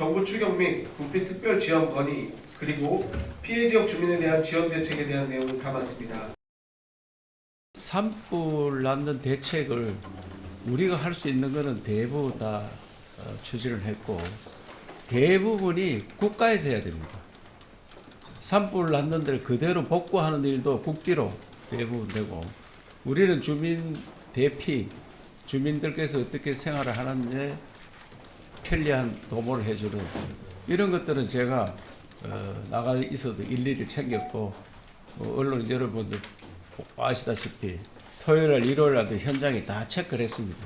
정부 추경 및 국비 특별 지원 건의 그리고 피해 지역 주민에 대한 지원 대책에 대한 내용을 담았습니다. 산불 낳는 대책을 우리가 할 수 있는 것은 대부분 다 추진을 했고 대부분이 국가에서 해야 됩니다. 산불 났는 데를 그대로 복구하는 일도 국비로 대부분 되고 우리는 주민 대피 주민들께서 어떻게 생활을 하는데 편리한 도모를 해주는 이런 것들은 제가 나가 있어도 일일이 챙겼고 언론 여러분들 아시다시피 토요일날 일요일날도 현장에 다 체크를 했습니다.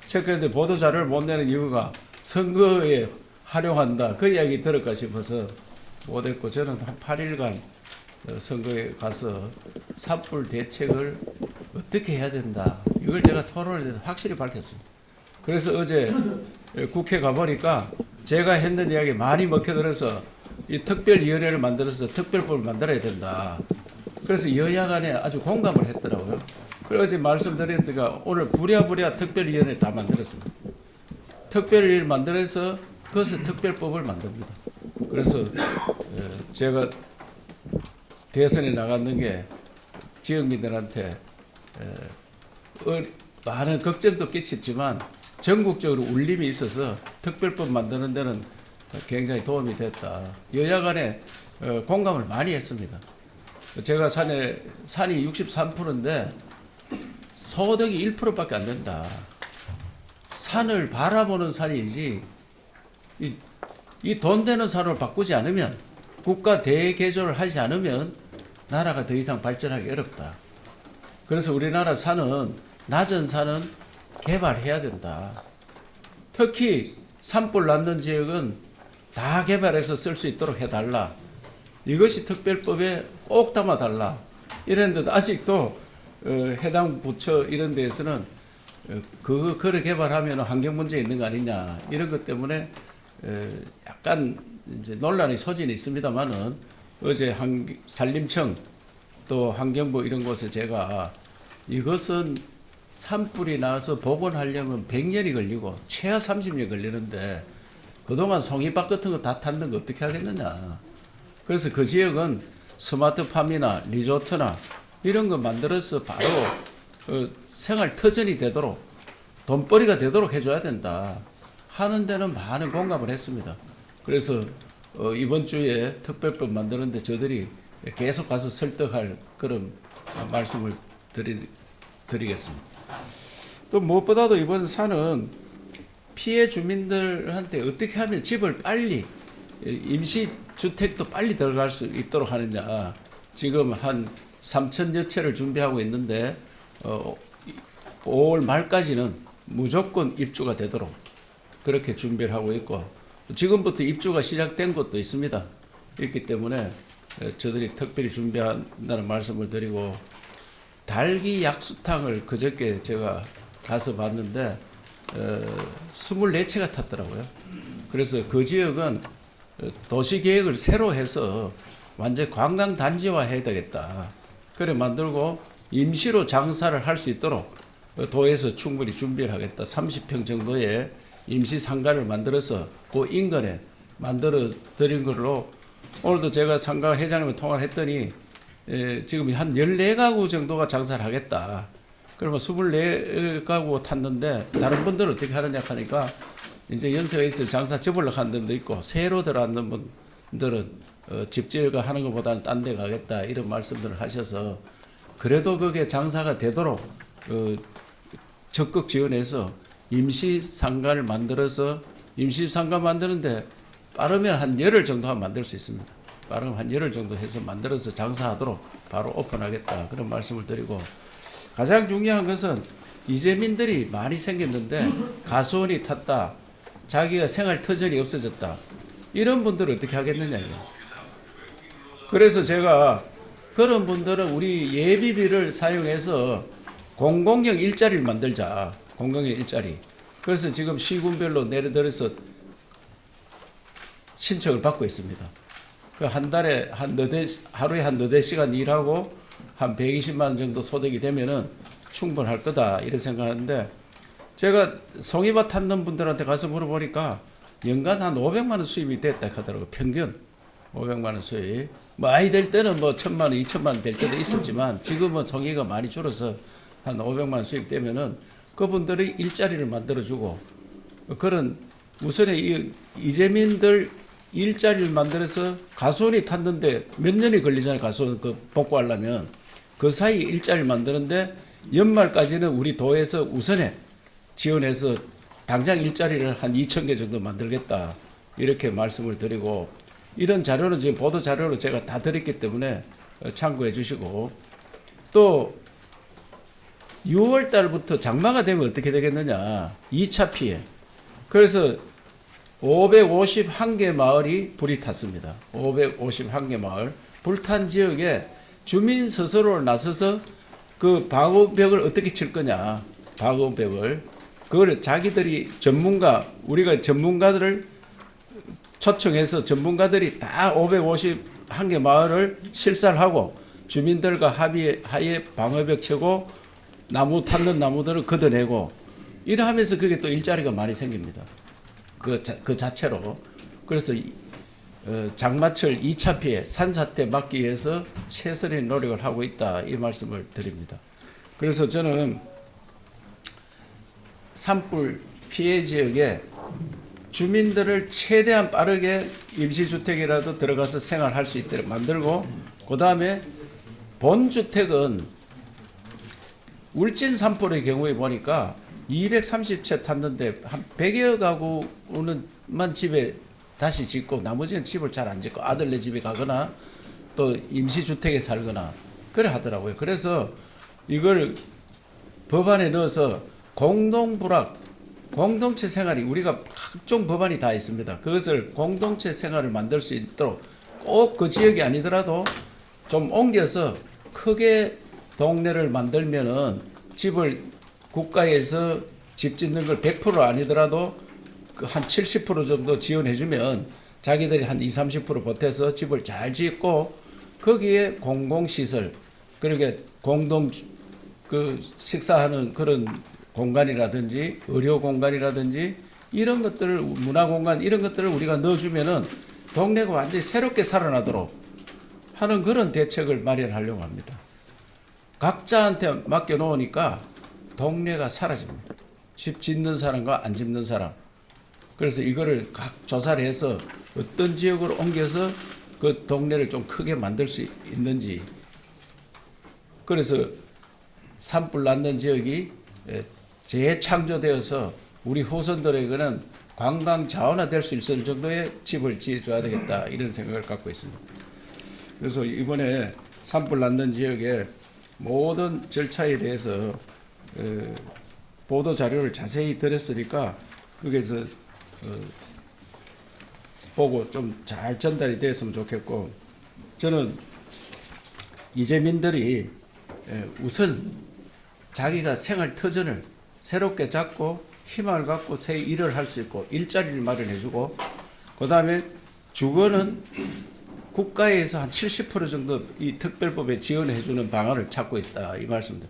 체크했는데 보도자료를 못 내는 이유가 선거에 활용한다 그 이야기 들을까 싶어서 못했고 저는 한 8일간 선거에 가서 산불 대책을 어떻게 해야 된다 이걸 제가 토론에 대해서 확실히 밝혔습니다. 그래서 어제 국회 가보니까 제가 했는 이야기 많이 먹혀들어서 이 특별위원회를 만들어서 특별법을 만들어야 된다. 그래서 여야 간에 아주 공감을 했더라고요. 그래서 어제 말씀드렸다가 오늘 부랴부랴 특별위원회 다 만들었습니다. 특별위를 만들어서 그것을 특별법을 만듭니다. 그래서 제가 대선에 나갔는 게 지역민들한테 많은 걱정도 끼쳤지만 전국적으로 울림이 있어서 특별법 만드는 데는 굉장히 도움이 됐다. 여야 간에 공감을 많이 했습니다. 제가 산이 63%인데 소득이 1%밖에 안 된다. 산을 바라보는 산이지 이 돈 되는 산으로 바꾸지 않으면 국가 대개조를 하지 않으면 나라가 더 이상 발전하기 어렵다. 그래서 우리나라 산은 낮은 산은 개발해야 된다. 특히 산불 났는 지역은 다 개발해서 쓸 수 있도록 해달라. 이것이 특별법에 꼭 담아달라. 이랬는데 아직도 해당 부처 이런 데에서는 그거를 개발하면 환경 문제 있는 거 아니냐 이런 것 때문에 약간 이제 논란의 소진이 있습니다만은 어제 산림청 또 환경부 이런 곳에 제가 이것은 산불이 나서 복원하려면 100년이 걸리고 최하 30년 걸리는데 그동안 송이밭 같은 거 다 탔는 거 어떻게 하겠느냐. 그래서 그 지역은 스마트팜이나 리조트나 이런 거 만들어서 바로 생활 터전이 되도록 돈벌이가 되도록 해줘야 된다 하는 데는 많은 공감을 했습니다. 그래서 이번 주에 특별법 만드는데 저들이 계속 가서 설득할 그런 말씀을 드리겠습니다. 또 무엇보다도 이번 산은 피해 주민들한테 어떻게 하면 집을 빨리 임시주택도 빨리 들어갈 수 있도록 하느냐. 지금 한 3,000여 채를 준비하고 있는데 5월 말까지는 무조건 입주가 되도록 그렇게 준비를 하고 있고 지금부터 입주가 시작된 곳도 있습니다. 있기 때문에 저들이 특별히 준비한다는 말씀을 드리고 달기 약수탕을 그저께 제가 가서 봤는데 24채가 탔더라고요. 그래서 그 지역은 도시계획을 새로 해서 완전 관광단지화 해야 되겠다. 그래 만들고 임시로 장사를 할 수 있도록 도에서 충분히 준비를 하겠다. 30평 정도의 임시 상가를 만들어서 그 인근에 만들어 드린 걸로 오늘도 제가 상가 회장님과 통화를 했더니 지금 한 14가구 정도가 장사를 하겠다. 그러면 24가구 탔는데 다른 분들은 어떻게 하느냐 하니까 이제 연세가 있어 장사 접으려고 하는 데도 있고 새로 들어왔는 분들은 집지가 하는 것보다는 딴 데 가겠다 이런 말씀들을 하셔서 그래도 그게 장사가 되도록 적극 지원해서 임시 상가를 만들어서 임시 상가 만드는데 빠르면 한 열흘 정도 하면 만들 수 있습니다. 빠르면 한 열흘 정도 해서 만들어서 장사하도록 바로 오픈하겠다 그런 말씀을 드리고 가장 중요한 것은 이재민들이 많이 생겼는데 가수원이 탔다. 자기가 생활 터전이 없어졌다. 이런 분들은 어떻게 하겠느냐. 그래서 제가 그런 분들은 우리 예비비를 사용해서 공공형 일자리를 만들자. 공공형 일자리. 그래서 지금 시군별로 내려들어서 신청을 받고 있습니다. 그 한 달에 하루에 한 4시간 일하고 한 120만 원 정도 소득이 되면은 충분할 거다 이런 생각하는데 제가 송이밭 탔는 분들한테 가서 물어보니까 연간 한 500만 원 수입이 됐다 하더라고요. 평균 500만 원 수입. 뭐 많이 될 때는 뭐 1,000만 원, 2,000만 원 될 때도 있었지만 지금은 송이가 많이 줄어서 한 500만 원 수입되면은 그분들이 일자리를 만들어주고 그런 우선에 이 이재민들 일자리를 만들어서 가수원이 탔는데 몇 년이 걸리잖아요. 가수원 그 복구하려면 그 사이 일자리를 만드는데 연말까지는 우리 도에서 우선에 지원해서 당장 일자리를 한 2,000개 정도 만들겠다 이렇게 말씀을 드리고 이런 자료는 지금 보도 자료로 제가 다 드렸기 때문에 참고해 주시고 또 6월 달부터 장마가 되면 어떻게 되겠느냐 2차 피해 그래서 551개 마을이 불이 탔습니다. 551개 마을 불탄 지역에 주민 스스로 나서서 그 방호벽을 어떻게 칠 거냐 방호벽을 그걸 자기들이 전문가 우리가 전문가들을 초청해서 전문가들이 다 551개 마을을 실사를 하고 주민들과 합의하에 방어벽 치고 나무 탔는 나무들을 걷어내고 이러하면서 그게 또 일자리가 많이 생깁니다. 그 자체로. 그래서 장마철 2차 피해 산사태 막기 위해서 최선의 노력을 하고 있다 이 말씀을 드립니다. 그래서 저는 산불 피해 지역에 주민들을 최대한 빠르게 임시주택이라도 들어가서 생활할 수 있도록 만들고 그 다음에 본주택은 울진 산불의 경우에 보니까 230채 탔는데 한 100여 가구는만 집에 다시 짓고 나머지는 집을 잘 안 짓고 아들네 집에 가거나 또 임시주택에 살거나 그래 하더라고요. 그래서 이걸 법안에 넣어서 공동불악 공동체 생활이 우리가 각종 법안이 다 있습니다. 그것을 공동체 생활을 만들 수 있도록 꼭 그 지역이 아니더라도 좀 옮겨서 크게 동네를 만들면은 집을 국가에서 집 짓는 걸 100% 아니더라도 그 한 70% 정도 지원해주면 자기들이 한 20, 30% 보태서 집을 잘 짓고 거기에 공공시설 그러니까 공동 그 식사하는 그런 공간이라든지 의료 공간이라든지 이런 것들을 문화 공간 이런 것들을 우리가 넣어주면은 동네가 완전히 새롭게 살아나도록 하는 그런 대책을 마련하려고 합니다. 각자한테 맡겨놓으니까 동네가 사라집니다. 집 짓는 사람과 안 짓는 사람. 그래서 이거를 각 조사를 해서 어떤 지역으로 옮겨서 그 동네를 좀 크게 만들 수 있는지. 그래서 산불 났는 지역이 재창조되어서 우리 후손들에게는 관광 자원화될 수 있을 정도의 집을 지어줘야 되겠다 이런 생각을 갖고 있습니다. 그래서 이번에 산불 났는 지역의 모든 절차에 대해서 보도 자료를 자세히 드렸으니까 거기에서 보고 좀 잘 전달이 됐으면 좋겠고 저는 이재민들이 우선 자기가 생활 터전을 새롭게 잡고 희망을 갖고 새 일을 할 수 있고 일자리를 마련해주고 그 다음에 주거는 국가에서 한 70% 정도 이 특별법에 지원해주는 방안을 찾고 있다 이 말씀입니다.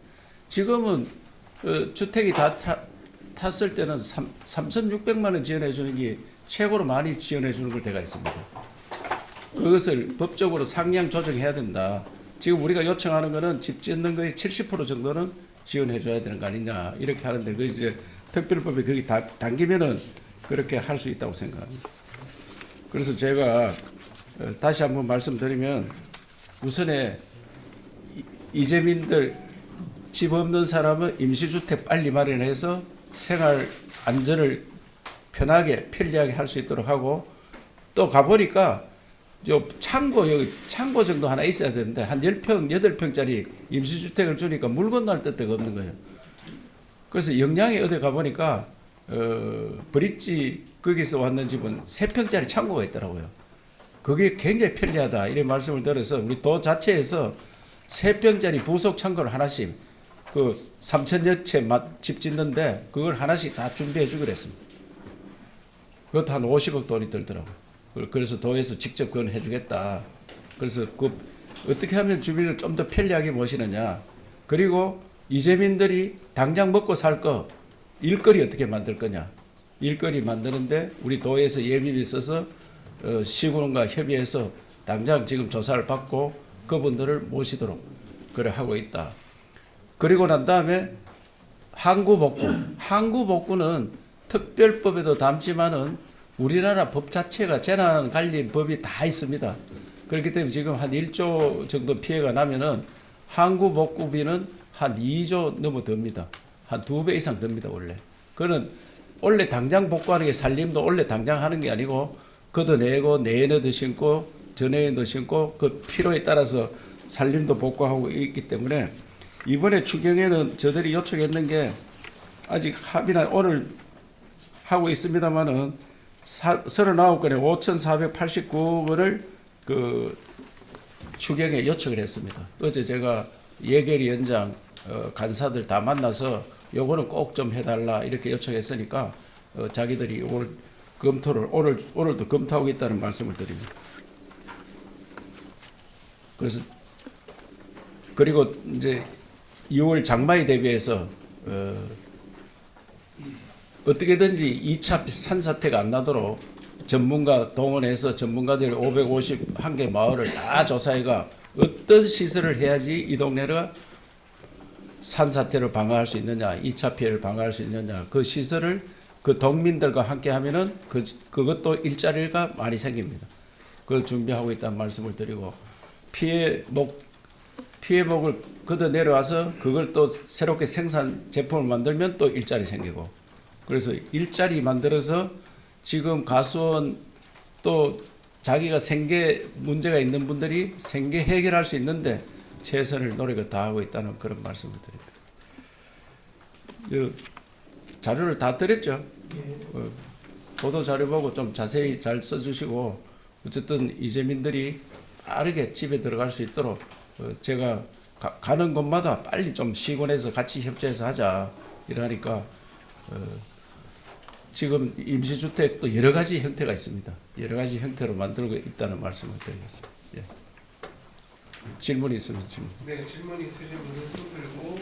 지금은 주택이 다 탔을 때는 3,600만 원 지원해주는 게 최고로 많이 지원해주는 걸 때가 있습니다. 그것을 법적으로 상향 조정해야 된다. 지금 우리가 요청하는 거는 집 짓는 거의 70% 정도는 지원해줘야 되는 거 아니냐 이렇게 하는데 그 이제 특별법에 거기 당기면은 그렇게 할 수 있다고 생각합니다. 그래서 제가 다시 한번 말씀드리면 우선에 이재민들 집 없는 사람은 임시주택 빨리 마련해서 생활 안전을 편하게 편리하게 할 수 있도록 하고 또 가보니까 요 여기 창고 정도 하나 있어야 되는데 한 10평, 8평짜리 임시주택을 주니까 물 건너갈 데가 없는 거예요. 그래서 영양에 어디 가보니까 브릿지 거기서 왔는 집은 3평짜리 창고가 있더라고요. 그게 굉장히 편리하다 이런 말씀을 들어서 우리 도 자체에서 3평짜리 부속 창고를 하나씩 그 3,000여 채 집 짓는데 그걸 하나씩 다 준비해 주기로 했습니다. 그것도 한 50억 돈이 들더라고요. 그래서 도에서 직접 그건 해주겠다. 그래서 그 어떻게 하면 주민을 좀 더 편리하게 모시느냐. 그리고 이재민들이 당장 먹고 살 거 일거리 어떻게 만들 거냐. 일거리 만드는데 우리 도에서 예비비 써서 시군과 협의해서 당장 지금 조사를 받고 그분들을 모시도록 그래 하고 있다. 그리고 난 다음에 항구복구는 특별법에도 담지만은 우리나라 법 자체가 재난관리법이 다 있습니다. 그렇기 때문에 지금 한 1조 정도 피해가 나면은 항구복구비는 한 2조 넘어 듭니다. 한 2배 이상 듭니다, 원래. 그거는 원래 당장 복구하는 게 산림도 원래 당장 하는 게 아니고 걷어내고 내년에도 심고 전해에도 심고 그 필요에 따라서 산림도 복구하고 있기 때문에 이번에 추경에는 저들이 요청했는 게 아직 합의나 오늘 하고 있습니다만은 39건에 5,489억 원을 그 추경에 요청을 했습니다. 어제 제가 예결위원장 간사들 다 만나서 요거는 꼭 좀 해달라 이렇게 요청했으니까 자기들이 오늘 검토를 오늘도 검토하고 있다는 말씀을 드립니다. 그래서 그리고 이제 6월 장마에 대비해서 어떻게든지 2차 산사태가 안 나도록 전문가 동원해서 전문가들이 551개 마을을 다 조사해가 어떤 시설을 해야지 이 동네가 산사태를 방어할 수 있느냐, 2차 피해를 방어할 수 있느냐, 그 시설을 그 동민들과 함께 하면은 그것도 일자리가 많이 생깁니다. 그걸 준비하고 있다는 말씀을 드리고 피해목을 걷어 내려와서 그걸 또 새롭게 생산 제품을 만들면 또 일자리 생기고 그래서 일자리 만들어서 지금 가수원 또 자기가 생계 문제가 있는 분들이 생계 해결할 수 있는데 최선을 노력을 다하고 있다는 그런 말씀을 드립니다. 자료를 다 드렸죠. 보도 자료 보고 좀 자세히 잘 써주시고 어쨌든 이재민들이 빠르게 집에 들어갈 수 있도록 제가 가는 곳마다 빨리 좀 시군에서 같이 협조해서 하자 이러니까 지금 임시주택도 여러 가지 형태가 있습니다. 여러 가지 형태로 만들고 있다는 말씀을 드리겠습니다. 예. 질문이 있으면 질문. 네, 질문 있으신 분은 손 들고